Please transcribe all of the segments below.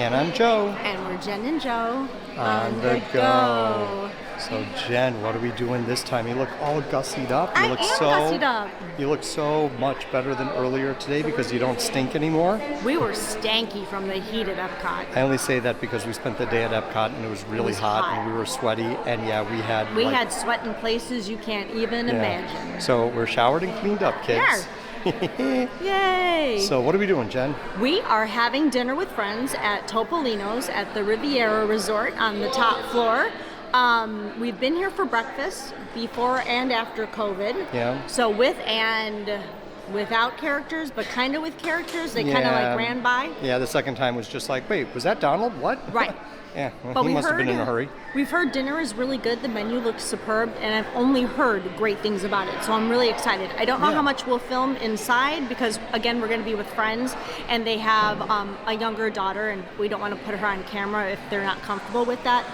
And I'm Joe. And we're Jen and Joe On the go. So Jen, what are we doing this time? You look all gussied up. You look gussied up. You look so much better than earlier today because you don't stink anymore. We were stanky from the heat at Epcot. I only say that because we spent the day at Epcot and it was really hot and we were sweaty, and yeah, we had sweat in places you can't even imagine. So we're showered and cleaned up, kids. Yay! So what are we doing, Jen? We are having dinner with friends at Topolino's at the Riviera Resort on the top floor. We've been here for breakfast before and after COVID. Yeah. So with and without characters, but kind of with characters. They kind of like ran by. Yeah, the second time was just like, wait, was that Donald? What? Right. Yeah, well, but he must have been in a hurry. We've heard dinner is really good. The menu looks superb, and I've only heard great things about it. So I'm really excited. I don't know how much we'll film inside because, again, we're going to be with friends, and they have a younger daughter, and we don't want to put her on camera if they're not comfortable with that.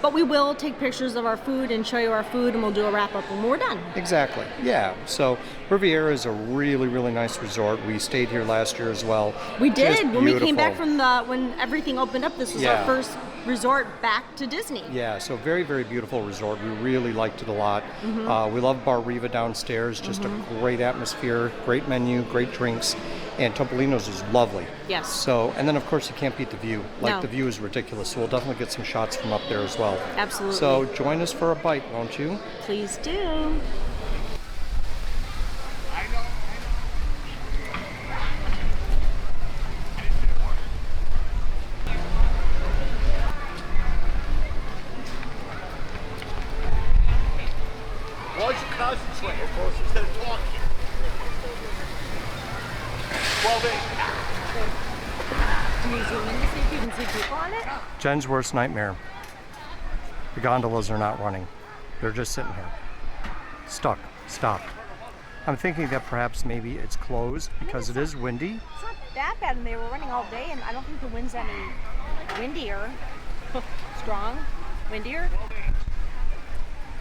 But we will take pictures of our food and show you our food, and we'll do a wrap-up when we're done. Exactly. Yeah. So Riviera is a really, really nice resort. We stayed here last year as well. We did. When we came back from when everything opened up, this was our first resort back to Disney. Yeah, so very, very beautiful resort. We really liked it a lot. We love Bar Riva downstairs, just a great atmosphere, great menu, great drinks, and Topolino's is lovely. Yes. So, and then of course you can't beat the view. The view is ridiculous, so we'll definitely get some shots from up there as well. Absolutely. So join us for a bite, won't you? Please do. Why don't you concentrate, of course, instead of talking? Well, Do you zoom in to see if you can see people on it? Jen's worst nightmare. The gondolas are not running. They're just sitting here. Stuck. Stopped. I'm thinking that perhaps maybe it's closed because it is windy. It's not that bad, and they were running all day, and I don't think the wind's any windier. Strong? Windier?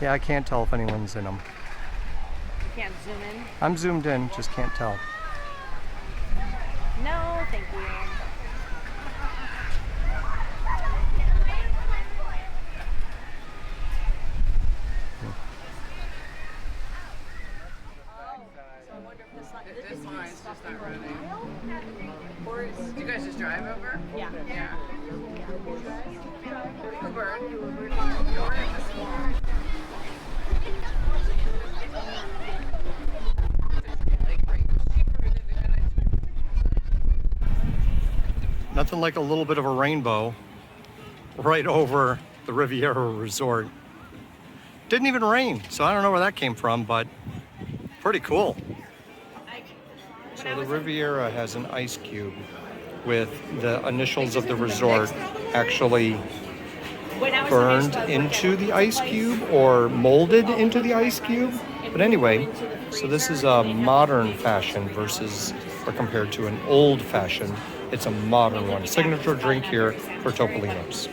Yeah, I can't tell if anyone's in them. You can't zoom in? I'm zoomed in, just can't tell. No, thank you. This line's just not running. Or did you guys just drive over? Yeah. Yeah. Uber. You're in this one. Nothing like a little bit of a rainbow right over the Riviera Resort. Didn't even rain, so I don't know where that came from, but pretty cool. So the Riviera has an ice cube with the initials of the resort actually burned into the ice cube or molded into the ice cube. But anyway, so this is a modern fashion versus or compared to an old fashion. It's a modern one. Signature drink here for Topolino's.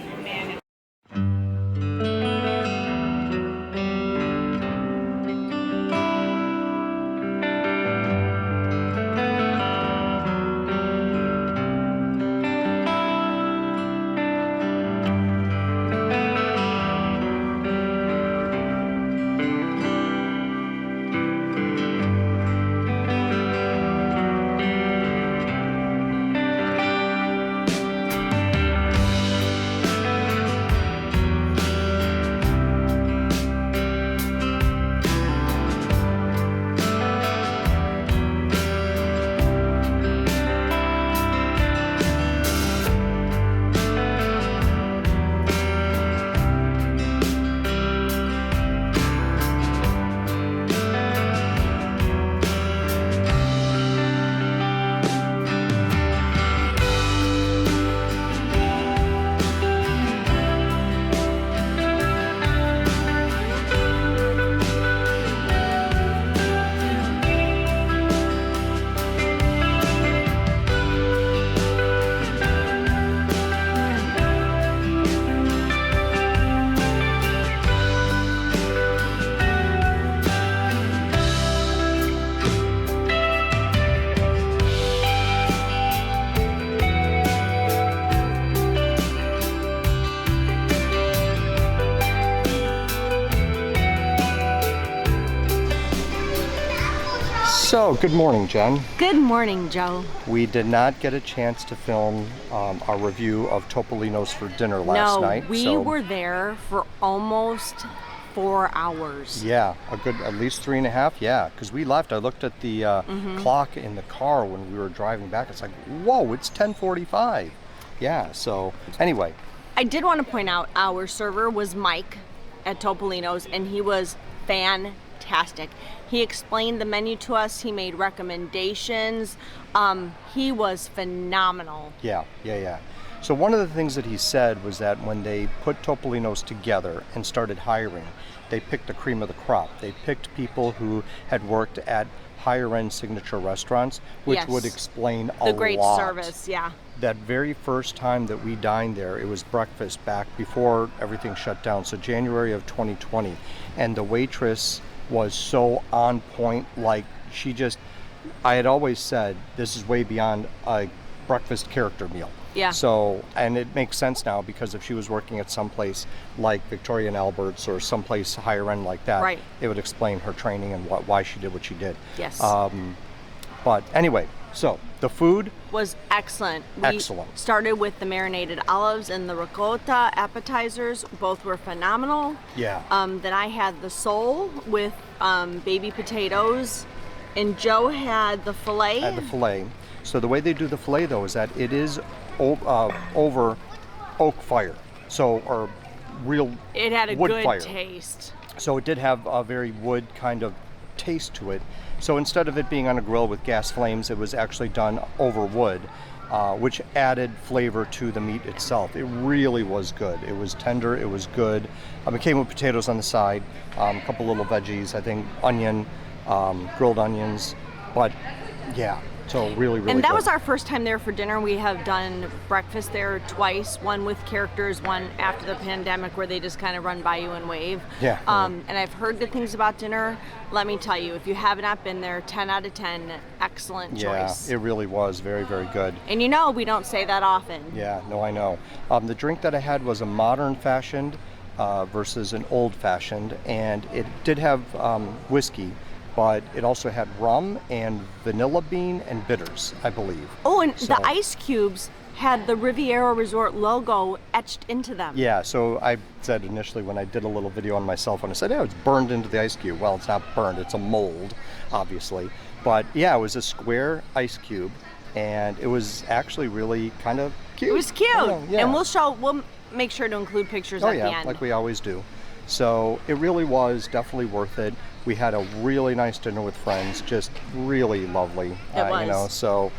So, good morning, Jen. Good morning, Joe. We did not get a chance to film our review of Topolino's for dinner last night. We so, were there for almost 4 hours. Yeah, a good at least 3.5. Yeah, because we left. I looked at the clock in the car when we were driving back. It's like, whoa, it's 10:45. Yeah. So anyway, I did want to point out our server was Mike at Topolino's, and he was fantastic. He explained the menu to us. He made recommendations. He was phenomenal. Yeah. So one of the things that he said was that when they put Topolino's together and started hiring, they picked the cream of the crop. They picked people who had worked at higher-end signature restaurants, which Yes. would explain a lot. The great service, yeah. That very first time that we dined there, it was breakfast back before everything shut down, so January of 2020, and the waitress was so on point. Like, I had always said, this is way beyond a breakfast character meal. Yeah. So, and it makes sense now, because if she was working at some place like Victoria and Albert's or someplace higher end like that, Right. it would explain her training and why she did what she did. Yes. But anyway, so the food, Was excellent. We Excellent. started with the marinated olives and the ricotta appetizers. Both were phenomenal. yeah. Then I had the sole with baby potatoes, and Joe had the filet. Had the filet. So the way they do the filet, though, is that it is over oak fire, or real It had a wood good fire. taste. So it did have a very wood kind of taste to it. So instead of it being on a grill with gas flames, it was actually done over wood, which added flavor to the meat itself. It really was good. It was tender. It was good. It came with potatoes on the side, a couple little veggies, I think onion, grilled onions, but yeah. So really And that good. was our first time there for dinner. We have done breakfast there twice, one with characters, one after the pandemic where they just kind of run by you and wave. Yeah. And I've heard good things about dinner. Let me tell you, if you have not been there, 10 out of 10, excellent choice. Yeah, it really was very, very good. And we don't say that often. Yeah, no, I know. The drink that I had was a modern fashioned versus an old fashioned, and it did have whiskey, but it also had rum and vanilla bean and bitters, I believe. Oh, and So- the ice cubes had the Riviera Resort logo etched into them. Yeah, so I said initially when I did a little video on my cell phone, I said, it's burned into the ice cube. Well, it's not burned, it's a mold, obviously. But yeah, it was a square ice cube, and it was actually really kind of cute. It was cute. Yeah. And we'll make sure to include pictures at the end. Like we always do. So it really was definitely worth it. We had a really nice dinner with friends, just really lovely. It was. So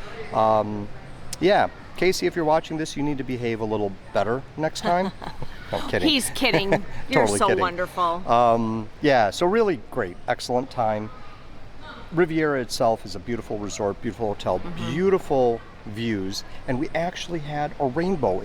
yeah. Casey, if you're watching this, you need to behave a little better next time. No, I'm kidding. He's kidding. You're Totally so kidding. wonderful. Yeah, so really great, excellent time. Riviera itself is a beautiful resort, beautiful hotel, Mm-hmm. beautiful views, and we actually had a rainbow.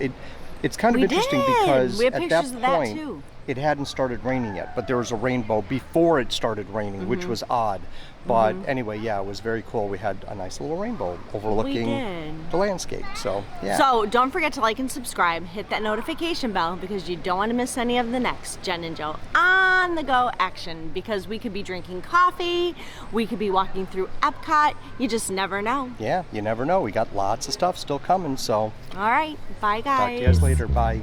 It's kind of We interesting did. because We had at pictures that of that, point too. it hadn't started raining yet, but there was a rainbow before it started raining, Mm-hmm. which was odd. But anyway, yeah, it was very cool. We had a nice little rainbow overlooking did. the landscape. So yeah. So don't forget to like and subscribe. Hit that notification bell because you don't want to miss any of the next Jen and Joe on the go action, because we could be drinking coffee, we could be walking through Epcot. You just never know. Yeah, you never know. We got lots of stuff still coming. So All right. Bye, guys. talk to you guys later. Bye.